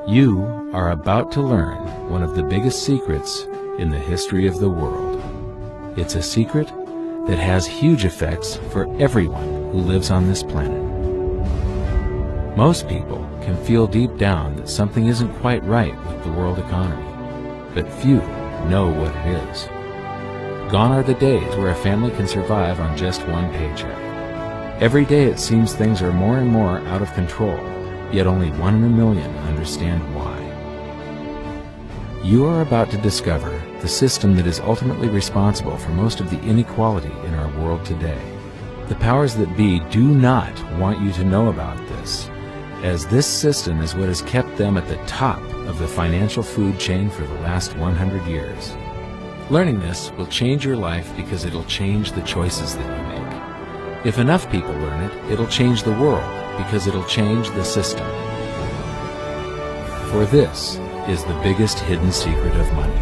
You are about to learn one of the biggest secrets in the history of the world. It's a secret that has huge effects for everyone who lives on this planet. Most people can feel deep down that something isn't quite right with the world economy, but few know what it is. Gone are the days where a family can survive on just one paycheck. Every day it seems things are more and more out of control, yet only 1 in a million understand why. You are about to discover the system that is ultimately responsible for most of the inequality in our world today. The powers that be do not want you to know about this, as this system is what has kept them at the top of the financial food chain for the last 100 years. Learning this will change your life because it'll change the choices that you make. If enough people learn it, it'll change the world because it'll change the system. For this is the biggest hidden secret of money.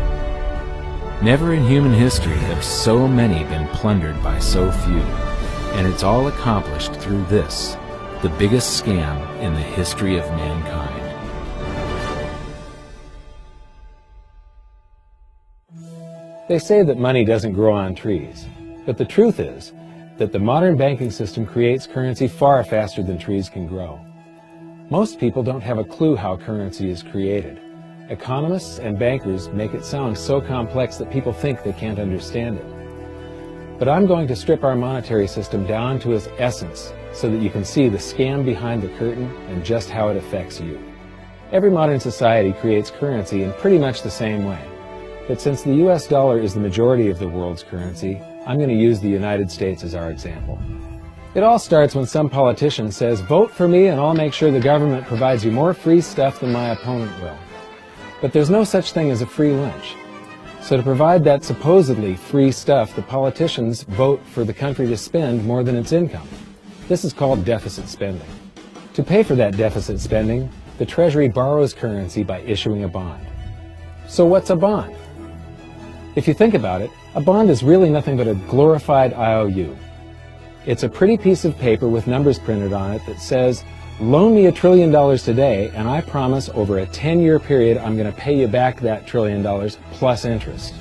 Never in human history have so many been plundered by so few, and it's all accomplished through this, the biggest scam in the history of mankind. They say that money doesn't grow on trees, but the truth is that the modern banking system creates currency far faster than trees can grow. Most people don't have a clue how currency is created. Economists and bankers make it sound so complex that people think they can't understand it. But I'm going to strip our monetary system down to its essence so that you can see the scam behind the curtain and just how it affects you. Every modern society creates currency in pretty much the same way. But since the US dollar is the majority of the world's currency, I'm going to use the United States as our example. It all starts when some politician says, "Vote for me and I'll make sure the government provides you more free stuff than my opponent will." But there's no such thing as a free lunch. So to provide that supposedly free stuff, the politicians vote for the country to spend more than its income. This is called deficit spending. To pay for that deficit spending, the Treasury borrows currency by issuing a bond. So what's a bond? If you think about it, a bond is really nothing but a glorified IOU. It's a pretty piece of paper with numbers printed on it that says, "Loan me $1 trillion today, and I promise over a 10-year period I'm going to pay you back that $1 trillion plus interest."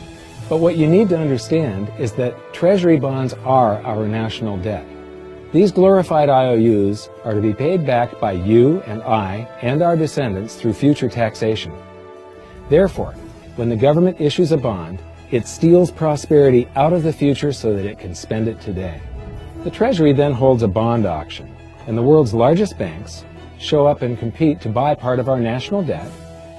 But what you need to understand is that Treasury bonds are our national debt. These glorified IOUs are to be paid back by you and I and our descendants through future taxation. Therefore, when the government issues a bond, it steals prosperity out of the future so that it can spend it today. The Treasury then holds a bond auction, and the world's largest banks show up and compete to buy part of our national debt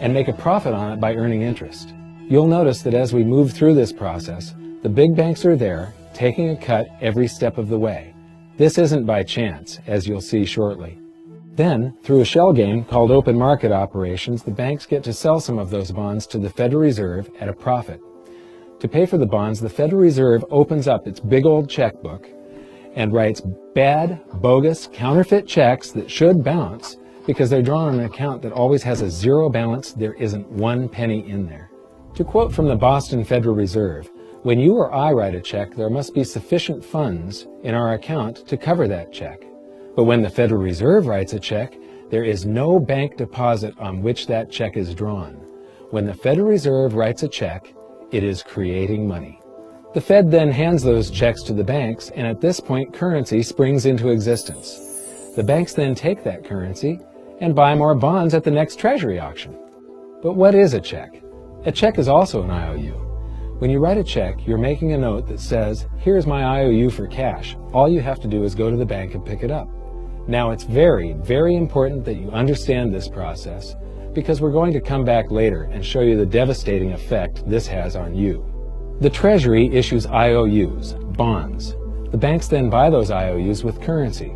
and make a profit on it by earning interest. You'll notice that as we move through this process, the big banks are there, taking a cut every step of the way. This isn't by chance, as you'll see shortly. Then, through a shell game called open market operations, the banks get to sell some of those bonds to the Federal Reserve at a profit. To pay for the bonds, the Federal Reserve opens up its big old checkbook and writes bad, bogus, counterfeit checks that should bounce because they're drawn on an account that always has a zero balance. There isn't 1 penny in there. To quote from the Boston Federal Reserve, "When you or I write a check, there must be sufficient funds in our account to cover that check. But when the Federal Reserve writes a check, there is no bank deposit on which that check is drawn. When the Federal Reserve writes a check, it is creating money." The Fed then hands those checks to the banks, and at this point, currency springs into existence. The banks then take that currency and buy more bonds at the next Treasury auction. But what is a check? A check is also an IOU. When you write a check, you're making a note that says, "Here's my IOU for cash. All you have to do is go to the bank and pick it up." Now, it's very, very important that you understand this process because we're going to come back later and show you the devastating effect this has on you. The Treasury issues IOUs, bonds. The banks then buy those IOUs with currency.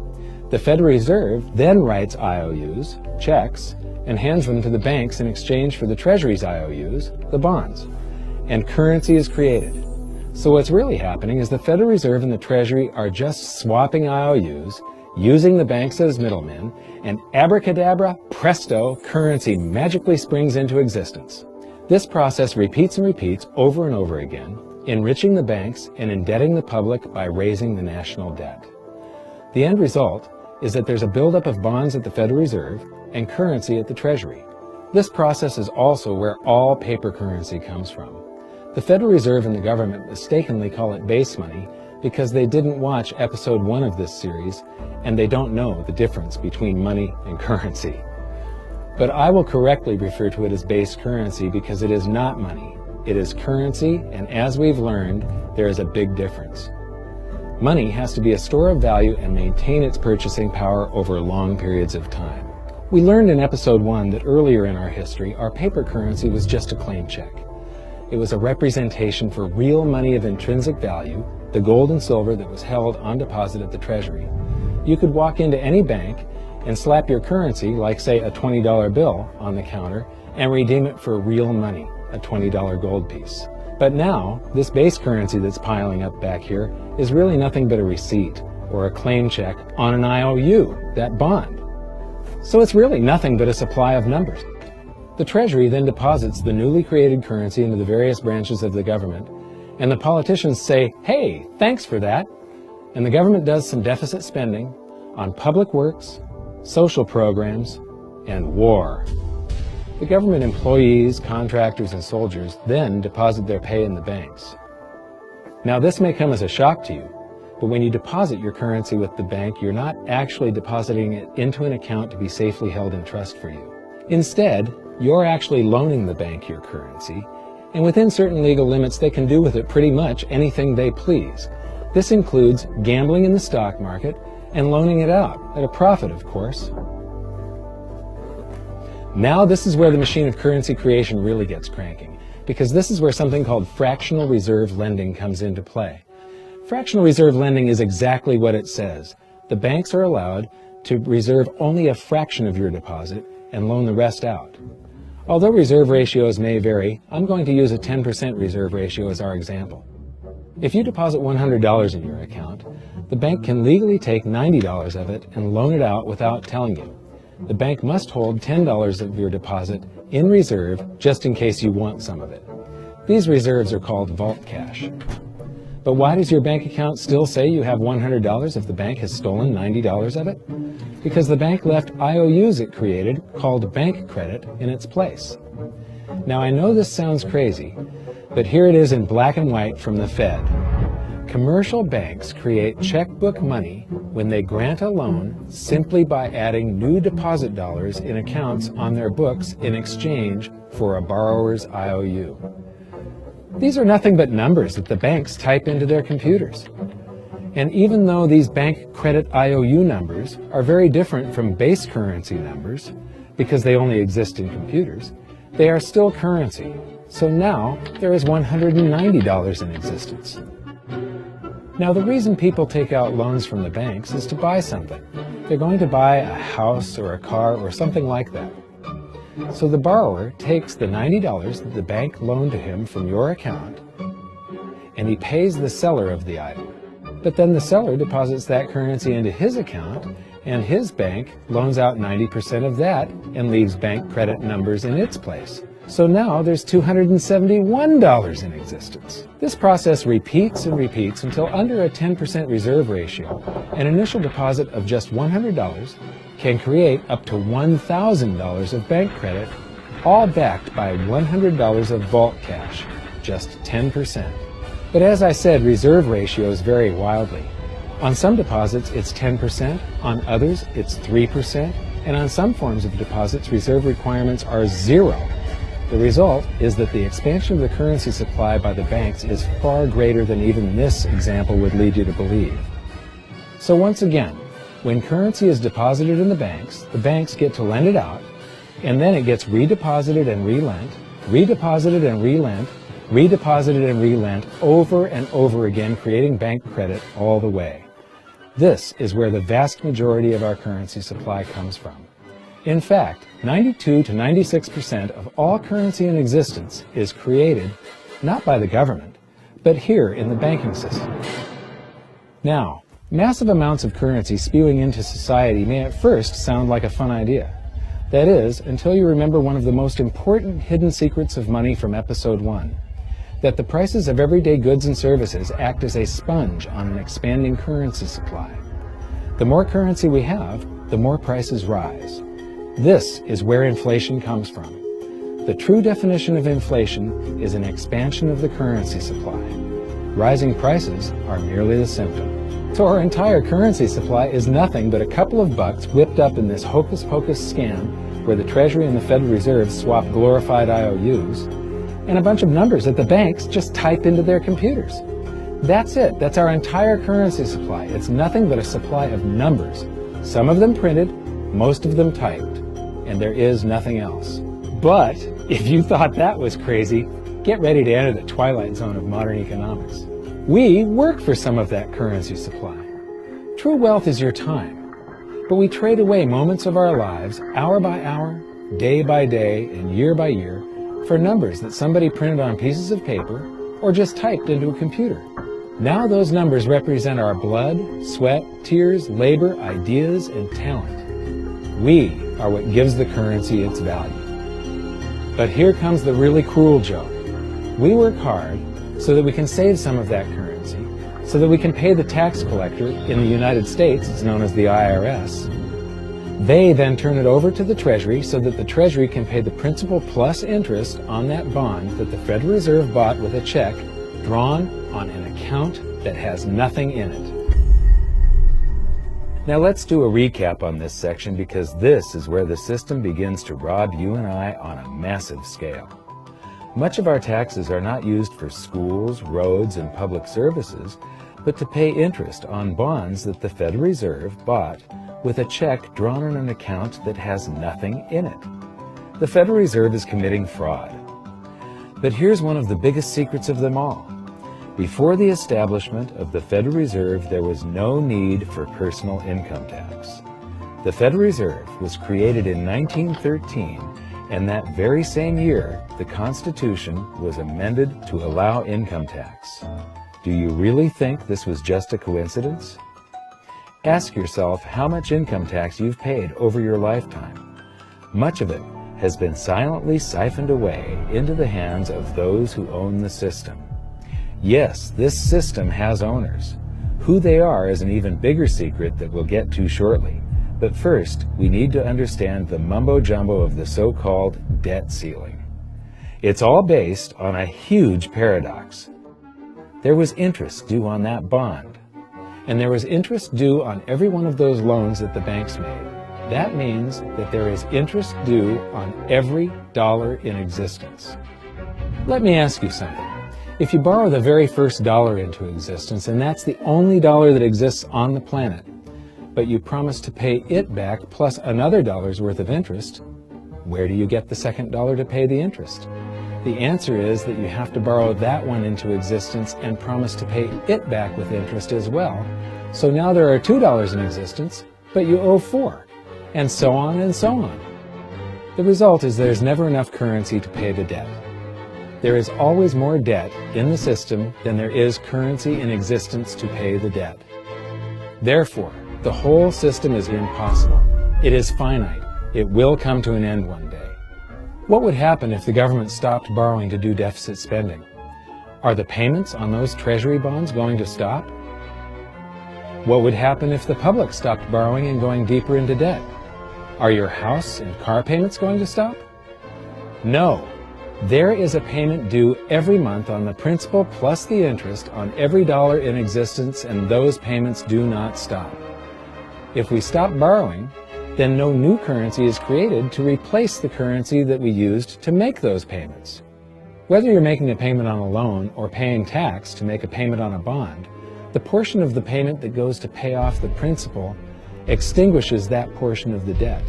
The Federal Reserve then writes IOUs, checks, and hands them to the banks in exchange for the Treasury's IOUs, the bonds. And currency is created. So what's really happening is the Federal Reserve and the Treasury are just swapping IOUs, using the banks as middlemen, and abracadabra, presto, currency magically springs into existence. This process repeats and repeats over and over again, enriching the banks and indebting the public by raising the national debt. The end result is that there's a buildup of bonds at the Federal Reserve and currency at the Treasury. This process is also where all paper currency comes from. The Federal Reserve and the government mistakenly call it base money because they didn't watch episode 1 of this series and they don't know the difference between money and currency. But I will correctly refer to it as base currency because it is not money. It is currency, and as we've learned, there is a big difference. Money has to be a store of value and maintain its purchasing power over long periods of time. We learned in episode 1 that earlier in our history, our paper currency was just a claim check. It was a representation for real money of intrinsic value, the gold and silver that was held on deposit at the Treasury. You could walk into any bank and slap your currency, like say a $20 bill, on the counter and redeem it for real money, a $20 gold piece. But now, this base currency that's piling up back here is really nothing but a receipt or a claim check on an IOU, that bond. So it's really nothing but a supply of numbers. The Treasury then deposits the newly created currency into the various branches of the government, and the politicians say, "Hey, thanks for that." And the government does some deficit spending on public works, social programs, and war. The government employees, contractors, and soldiers then deposit their pay in the banks. Now, this may come as a shock to you, but when you deposit your currency with the bank, you're not actually depositing it into an account to be safely held in trust for you. Instead, you're actually loaning the bank your currency, and within certain legal limits, they can do with it pretty much anything they please. This includes gambling in the stock market and loaning it out, at a profit, of course. Now this is where the machine of currency creation really gets cranking, because this is where something called fractional reserve lending comes into play. Fractional reserve lending is exactly what it says. The banks are allowed to reserve only a fraction of your deposit and loan the rest out. Although reserve ratios may vary, I'm going to use a 10% reserve ratio as our example. If you deposit $100 in your account, the bank can legally take $90 of it and loan it out without telling you. The bank must hold $10 of your deposit in reserve just in case you want some of it. These reserves are called vault cash. But why does your bank account still say you have $100 if the bank has stolen $90 of it? Because the bank left IOUs it created, called bank credit, in its place. Now I know this sounds crazy, but here it is in black and white from the Fed. Commercial banks create checkbook money when they grant a loan simply by adding new deposit dollars in accounts on their books in exchange for a borrower's IOU. These are nothing but numbers that the banks type into their computers. And even though these bank credit IOU numbers are very different from base currency numbers, because they only exist in computers, they are still currency. So now there is $190 in existence. Now, the reason people take out loans from the banks is to buy something. They're going to buy a house or a car or something like that. So the borrower takes the $90 that the bank loaned to him from your account, and he pays the seller of the item. But then the seller deposits that currency into his account, and his bank loans out 90% of that and leaves bank credit numbers in its place. So now there's $271 in existence. This process repeats and repeats until under a 10% reserve ratio, an initial deposit of just $100 can create up to $1,000 of bank credit, all backed by $100 of vault cash, just 10%. But as I said, reserve ratios vary wildly. On some deposits, it's 10%, on others, it's 3%, and on some forms of deposits, reserve requirements are 0. The result is that the expansion of the currency supply by the banks is far greater than even this example would lead you to believe. So once again, when currency is deposited in the banks get to lend it out, and then it gets redeposited and relent, redeposited and relent, redeposited and relent over and over again, creating bank credit all the way. This is where the vast majority of our currency supply comes from. In fact, 92 to 96% of all currency in existence is created not by the government, but here in the banking system. Now, massive amounts of currency spewing into society may at first sound like a fun idea. That is, until you remember one of the most important hidden secrets of money from episode 1, that the prices of everyday goods and services act as a sponge on an expanding currency supply. The more currency we have, the more prices rise. This is where inflation comes from. The true definition of inflation is an expansion of the currency supply. Rising prices are merely the symptom. So our entire currency supply is nothing but a couple of bucks whipped up in this hocus-pocus scam where the Treasury and the Federal Reserve swap glorified IOUs, and a bunch of numbers that the banks just type into their computers. That's it. That's our entire currency supply. It's nothing but a supply of numbers. Some of them printed, most of them typed, and there is nothing else. But if you thought that was crazy, get ready to enter the twilight zone of modern economics. We work for some of that currency supply. True wealth is your time. But we trade away moments of our lives, hour by hour, day by day, and year by year, for numbers that somebody printed on pieces of paper or just typed into a computer. Now those numbers represent our blood, sweat, tears, labor, ideas, and talent. We are what gives the currency its value. But here comes the really cruel joke. We work hard so that we can save some of that currency, so that we can pay the tax collector in the United States, it's known as the IRS. They then turn it over to the Treasury so that the Treasury can pay the principal plus interest on that bond that the Federal Reserve bought with a check drawn on an account that has nothing in it. Now let's do a recap on this section because this is where the system begins to rob you and I on a massive scale. Much of our taxes are not used for schools, roads, and public services, but to pay interest on bonds that the Federal Reserve bought with a check drawn on an account that has nothing in it. The Federal Reserve is committing fraud. But here's one of the biggest secrets of them all. Before the establishment of the Federal Reserve, there was no need for personal income tax. The Federal Reserve was created in 1913, and that very same year, the Constitution was amended to allow income tax. Do you really think this was just a coincidence? Ask yourself how much income tax you've paid over your lifetime. Much of it has been silently siphoned away into the hands of those who own the system. Yes, this system has owners. Who they are is an even bigger secret that we'll get to shortly. But first, we need to understand the mumbo-jumbo of the so-called debt ceiling. It's all based on a huge paradox. There was interest due on that bond, and there was interest due on every one of those loans that the banks made. That means that there is interest due on every dollar in existence. Let me ask you something. If you borrow the very first dollar into existence, and that's the only dollar that exists on the planet, but you promise to pay it back plus another dollar's worth of interest, where do you get the second dollar to pay the interest? The answer is that you have to borrow that one into existence and promise to pay it back with interest as well. So now there are $2 in existence, but you owe $4, and so on and so on. The result is there's never enough currency to pay the debt. There is always more debt in the system than there is currency in existence to pay the debt. Therefore, the whole system is impossible. It is finite. It will come to an end one day. What would happen if the government stopped borrowing to do deficit spending? Are the payments on those treasury bonds going to stop? What would happen if the public stopped borrowing and going deeper into debt? Are your house and car payments going to stop? No. There is a payment due every month on the principal plus the interest on every dollar in existence, and those payments do not stop. If we stop borrowing, then no new currency is created to replace the currency that we used to make those payments. Whether you're making a payment on a loan or paying tax to make a payment on a bond, the portion of the payment that goes to pay off the principal extinguishes that portion of the debt.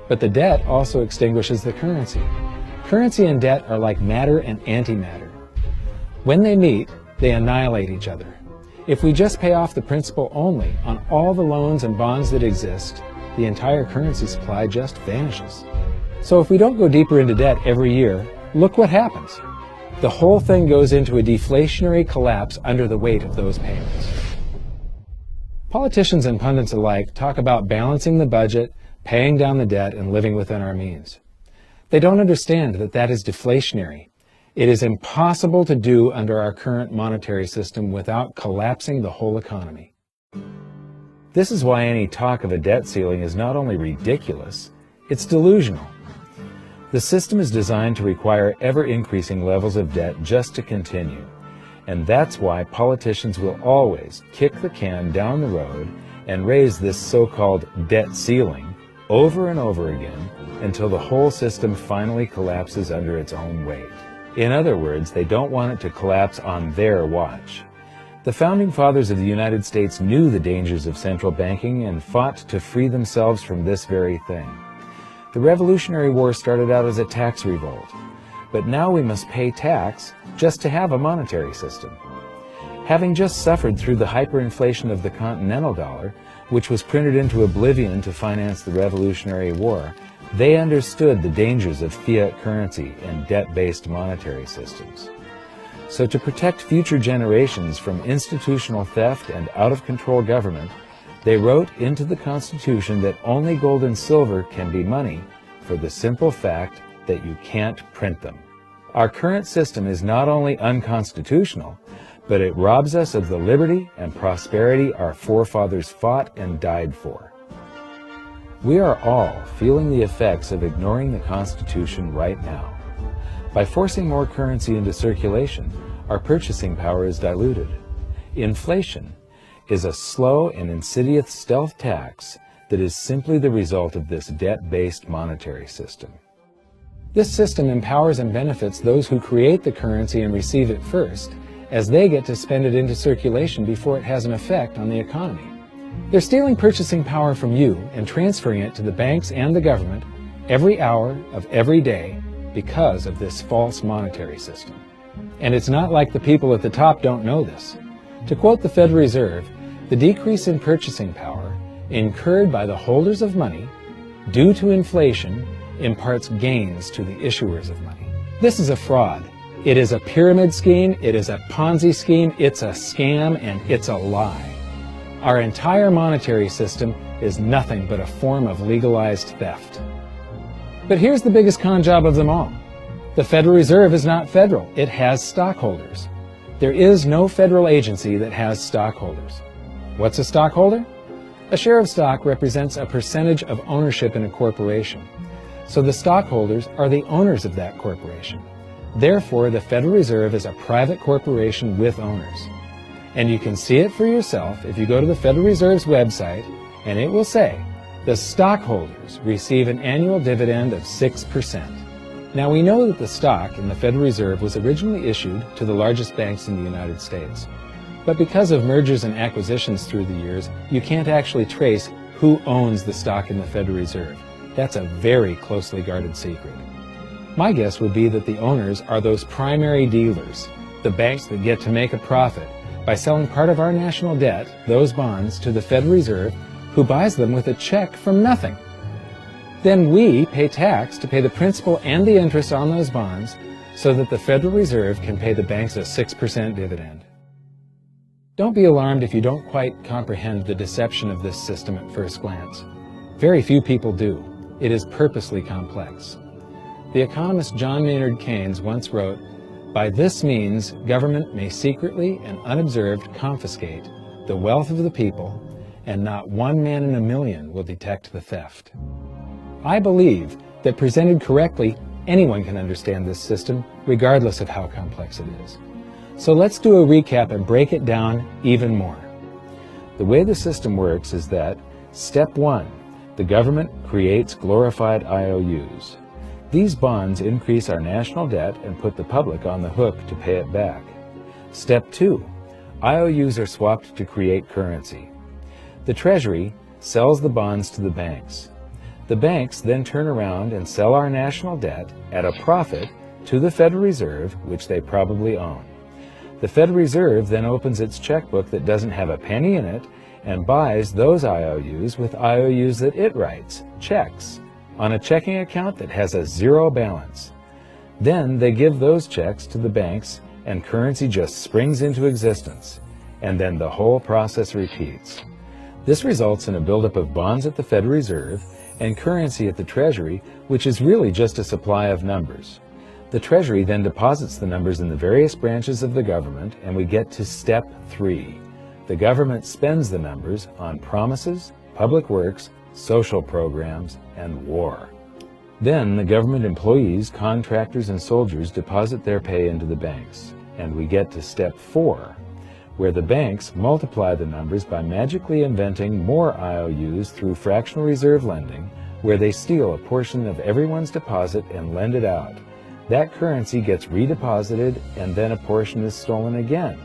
But the debt also extinguishes the currency. Currency and debt are like matter and antimatter. When they meet, they annihilate each other. If we just pay off the principal only on all the loans and bonds that exist, the entire currency supply just vanishes. So if we don't go deeper into debt every year, look what happens. The whole thing goes into a deflationary collapse under the weight of those payments. Politicians and pundits alike talk about balancing the budget, paying down the debt, and living within our means. They don't understand that that is deflationary. It is impossible to do under our current monetary system without collapsing the whole economy. This is why any talk of a debt ceiling is not only ridiculous, it's delusional. The system is designed to require ever-increasing levels of debt just to continue. And that's why politicians will always kick the can down the road and raise this so-called debt ceiling over and over again until the whole system finally collapses under its own weight. In other words, they don't want it to collapse on their watch. The Founding Fathers of the United States knew the dangers of central banking and fought to free themselves from this very thing. The Revolutionary War started out as a tax revolt, but now we must pay tax just to have a monetary system. Having just suffered through the hyperinflation of the continental dollar, which was printed into oblivion to finance the Revolutionary War, they understood the dangers of fiat currency and debt-based monetary systems. So to protect future generations from institutional theft and out-of-control government, they wrote into the Constitution that only gold and silver can be money for the simple fact that you can't print them. Our current system is not only unconstitutional, but it robs us of the liberty and prosperity our forefathers fought and died for. We are all feeling the effects of ignoring the Constitution right now. By forcing more currency into circulation, our purchasing power is diluted. Inflation is a slow and insidious stealth tax that is simply the result of this debt-based monetary system. This system empowers and benefits those who create the currency and receive it first, as they get to spend it into circulation before it has an effect on the economy. They're stealing purchasing power from you and transferring it to the banks and the government every hour of every day because of this false monetary system. And it's not like the people at the top don't know this. To quote the Federal Reserve, the decrease in purchasing power incurred by the holders of money due to inflation imparts gains to the issuers of money. This is a fraud. It is a pyramid scheme, it is a Ponzi scheme, it's a scam, and it's a lie. Our entire monetary system is nothing but a form of legalized theft. But here's the biggest con job of them all. The Federal Reserve is not federal. It has stockholders. There is no federal agency that has stockholders. What's a stockholder? A share of stock represents a percentage of ownership in a corporation. So the stockholders are the owners of that corporation. Therefore, the Federal Reserve is a private corporation with owners. And you can see it for yourself if you go to the Federal Reserve's website, and it will say, the stockholders receive an annual dividend of 6%. Now, we know that the stock in the Federal Reserve was originally issued to the largest banks in the United States. But because of mergers and acquisitions through the years, you can't actually trace who owns the stock in the Federal Reserve. That's a very closely guarded secret. My guess would be that the owners are those primary dealers, the banks that get to make a profit by selling part of our national debt, those bonds, to the Federal Reserve, who buys them with a check from nothing. Then we pay tax to pay the principal and the interest on those bonds so that the Federal Reserve can pay the banks a 6% dividend. Don't be alarmed if you don't quite comprehend the deception of this system at first glance. Very few people do. It is purposely complex. The economist John Maynard Keynes once wrote, "By this means, government may secretly and unobserved confiscate the wealth of the people, and not one man in a million will detect the theft." I believe that presented correctly, anyone can understand this system, regardless of how complex it is. So let's do a recap and break it down even more. The way the system works is that, step 1, the government creates glorified IOUs. These bonds increase our national debt and put the public on the hook to pay it back. Step 2, IOUs are swapped to create currency. The Treasury sells the bonds to the banks. The banks then turn around and sell our national debt at a profit to the Federal Reserve, which they probably own. The Federal Reserve then opens its checkbook that doesn't have a penny in it and buys those IOUs with IOUs that it writes, checks, on a checking account that has a zero balance. Then they give those checks to the banks and currency just springs into existence, and then the whole process repeats. This results in a buildup of bonds at the Federal Reserve and currency at the Treasury, which is really just a supply of numbers. The Treasury then deposits the numbers in the various branches of the government, and we get to step 3, The government spends the numbers on promises, public works, social programs, and war. Then the government employees, contractors, and soldiers deposit their pay into the banks. And we get to step 4, where the banks multiply the numbers by magically inventing more IOUs through fractional reserve lending, where they steal a portion of everyone's deposit and lend it out. That currency gets redeposited, and then a portion is stolen again.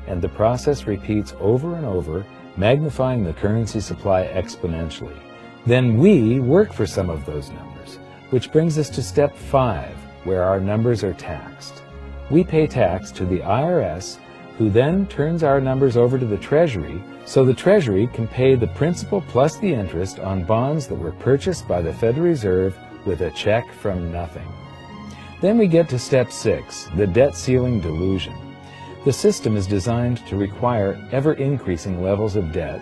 And the process repeats over and over, magnifying the currency supply exponentially. Then we work for some of those numbers, which brings us to step 5, where our numbers are taxed. We pay tax to the IRS, who then turns our numbers over to the Treasury, so the Treasury can pay the principal plus the interest on bonds that were purchased by the Federal Reserve with a check from nothing. Then we get to step 6, the debt ceiling delusion. The system is designed to require ever-increasing levels of debt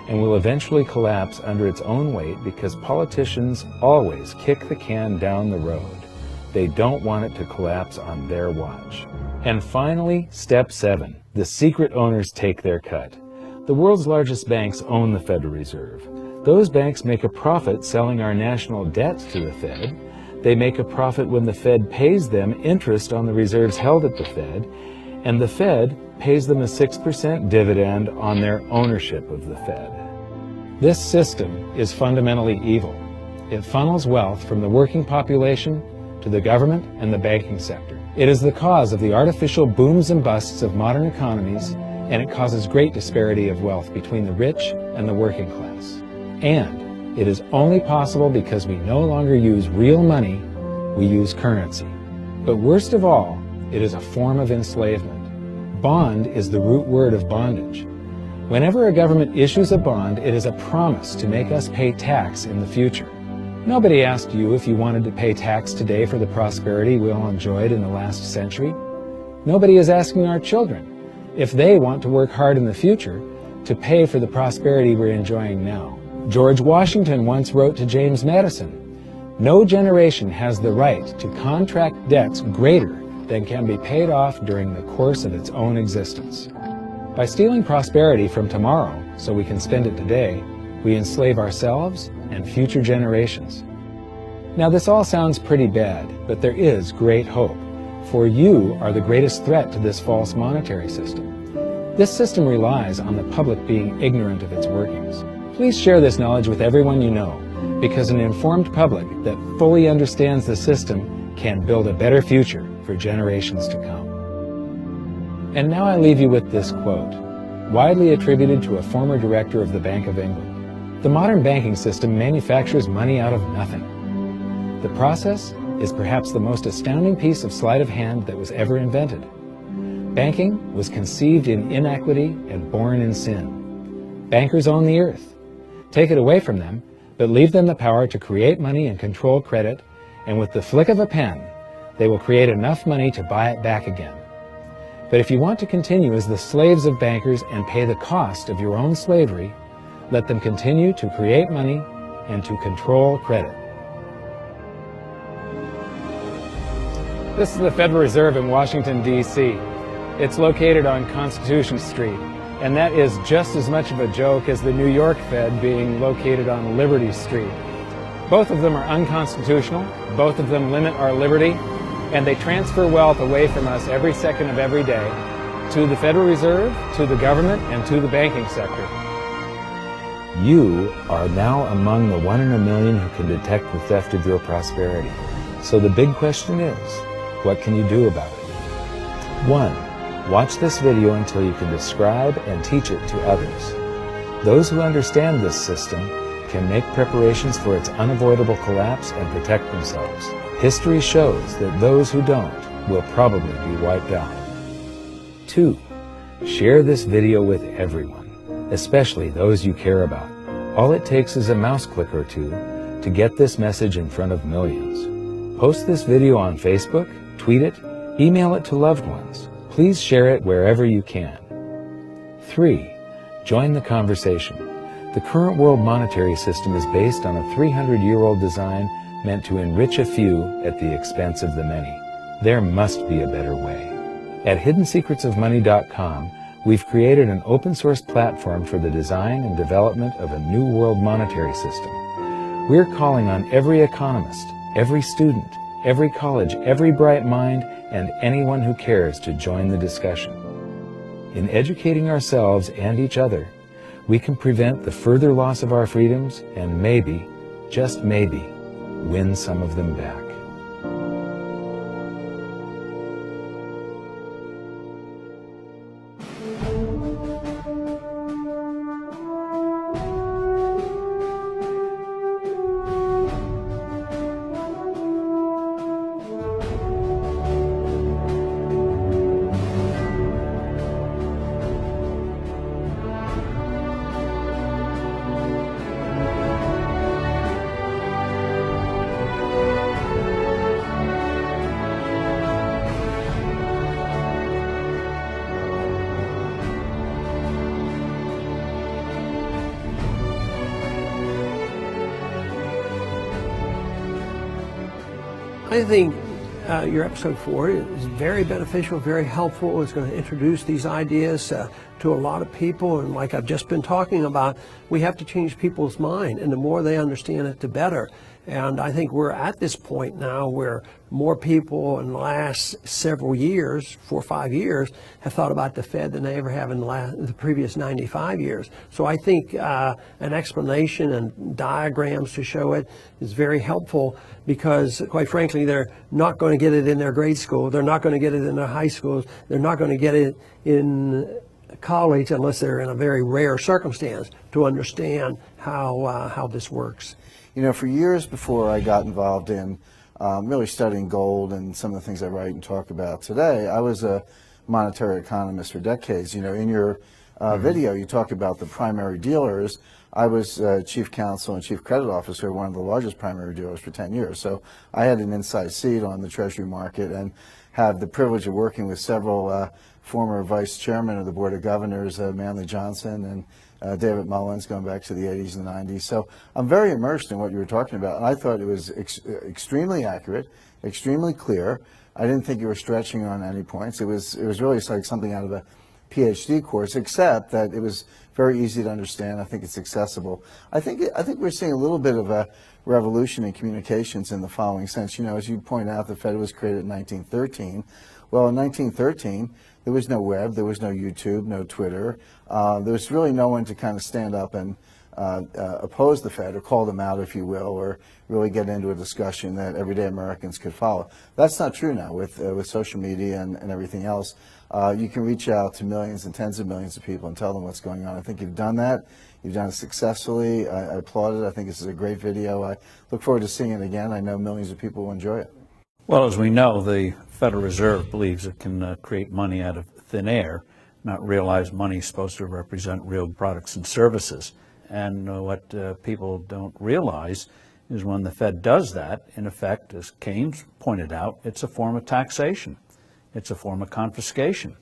and will eventually collapse under its own weight because politicians always kick the can down the road. They don't want it to collapse on their watch. And finally, step 7, the secret owners take their cut. The world's largest banks own the Federal Reserve. Those banks make a profit selling our national debt to the Fed. They make a profit when the Fed pays them interest on the reserves held at the Fed, and the Fed pays them a 6% dividend on their ownership of the Fed. This system is fundamentally evil. It funnels wealth from the working population to the government and the banking sector. It is the cause of the artificial booms and busts of modern economies, and it causes great disparity of wealth between the rich and the working class. And it is only possible because we no longer use real money, we use currency. But worst of all, it is a form of enslavement. Bond is the root word of bondage. Whenever a government issues a bond, it is a promise to make us pay tax in the future. Nobody asked you if you wanted to pay tax today for the prosperity we all enjoyed in the last century. Nobody is asking our children if they want to work hard in the future to pay for the prosperity we're enjoying now. George Washington once wrote to James Madison, "No generation has the right to contract debts greater than can be paid off during the course of its own existence." By stealing prosperity from tomorrow so we can spend it today, we enslave ourselves and future generations. Now this all sounds pretty bad, but there is great hope, for you are the greatest threat to this false monetary system. This system relies on the public being ignorant of its workings. Please share this knowledge with everyone you know, because an informed public that fully understands the system can build a better future for generations to come. And now I leave you with this quote, widely attributed to a former director of the Bank of England. The modern banking system manufactures money out of nothing. The process is perhaps the most astounding piece of sleight of hand that was ever invented. Banking was conceived in inequity and born in sin. Bankers own the earth. Take it away from them, but leave them the power to create money and control credit, and with the flick of a pen, they will create enough money to buy it back again. But if you want to continue as the slaves of bankers and pay the cost of your own slavery, let them continue to create money and to control credit. This is the Federal Reserve in Washington, D.C. It's located on Constitution Street, and that is just as much of a joke as the New York Fed being located on Liberty Street. Both of them are unconstitutional, both of them limit our liberty, and they transfer wealth away from us every second of every day to the Federal Reserve, to the government, and to the banking sector. You are now among the 1 in a million who can detect the theft of your prosperity. So the big question is, what can you do about it? 1. Watch this video until you can describe and teach it to others. Those who understand this system can make preparations for its unavoidable collapse and protect themselves. History shows that those who don't will probably be wiped out. 2. Share this video with everyone, especially those you care about. All it takes is a mouse click or two to get this message in front of millions. Post this video on Facebook, tweet it, email it to loved ones. Please share it wherever you can. 3. Join the conversation. The current world monetary system is based on a 300-year-old design meant to enrich a few at the expense of the many. There must be a better way. At hiddensecretsofmoney.com, we've created an open-source platform for the design and development of a new world monetary system. We're calling on every economist, every student, every college, every bright mind, and anyone who cares to join the discussion. In educating ourselves and each other, we can prevent the further loss of our freedoms and maybe, just maybe, win some of them back. I think your episode 4 is very beneficial, very helpful. It's going to introduce these ideas to a lot of people, and like I've just been talking about, we have to change people's mind, and the more they understand it, the better. And I think we're at this point now where more people in the last several years, 4 or 5 years, have thought about the Fed than they ever have in the previous 95 years. So I think an explanation and diagrams to show it is very helpful, because quite frankly, they're not going to get it in their grade school. They're not going to get it in their high schools. They're not going to get it in college unless they're in a very rare circumstance to understand how this works. You know, for years before I got involved in really studying gold and some of the things I write and talk about today, I was a monetary economist for decades. You know, in your video, you talk about the primary dealers. I was chief counsel and chief credit officer of one of the largest primary dealers for 10 years. So I had an inside seat on the Treasury market and have the privilege of working with several former vice chairmen of the Board of Governors, Manley Johnson and David Mullins, going back to the 80s and the 90s. So I'm very immersed in what you were talking about, and I thought it was extremely accurate, extremely clear. I didn't think you were stretching on any points. It was really like something out of a PhD course, except that it was very easy to understand. I think it's accessible. I think we're seeing a little bit of a revolution in communications in the following sense. You know, as you point out, the Fed was created in 1913. Well, in 1913, there was no web, there was no YouTube, no Twitter. There was really no one to kind of stand up and oppose the Fed or call them out, if you will, or really get into a discussion that everyday Americans could follow. That's not true now with social media and everything else. You can reach out to millions and tens of millions of people and tell them what's going on. I think you've done that. You've done it successfully. I applaud it. I think this is a great video. I look forward to seeing it again. I know millions of people will enjoy it. Well, as we know, the Federal Reserve believes it can create money out of thin air, not realize money is supposed to represent real products and services. And what people don't realize is when the Fed does that, in effect, as Keynes pointed out, it's a form of taxation. It's a form of confiscation.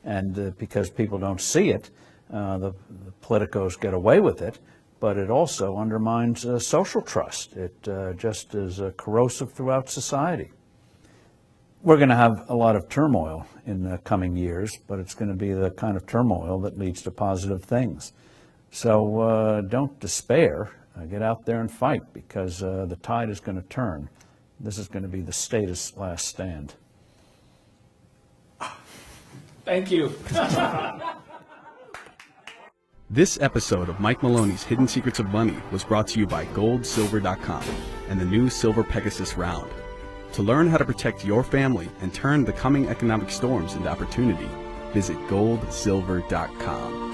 And because people don't see it, the politicos get away with it, but it also undermines social trust. It just is corrosive throughout society. We're going to have a lot of turmoil in the coming years, but it's going to be the kind of turmoil that leads to positive things. So don't despair. Get out there and fight, because the tide is going to turn. This is going to be the status last stand. Thank you. This episode of Mike Maloney's Hidden Secrets of Money was brought to you by GoldSilver.com and the new Silver Pegasus Round. To learn how to protect your family and turn the coming economic storms into opportunity, visit GoldSilver.com.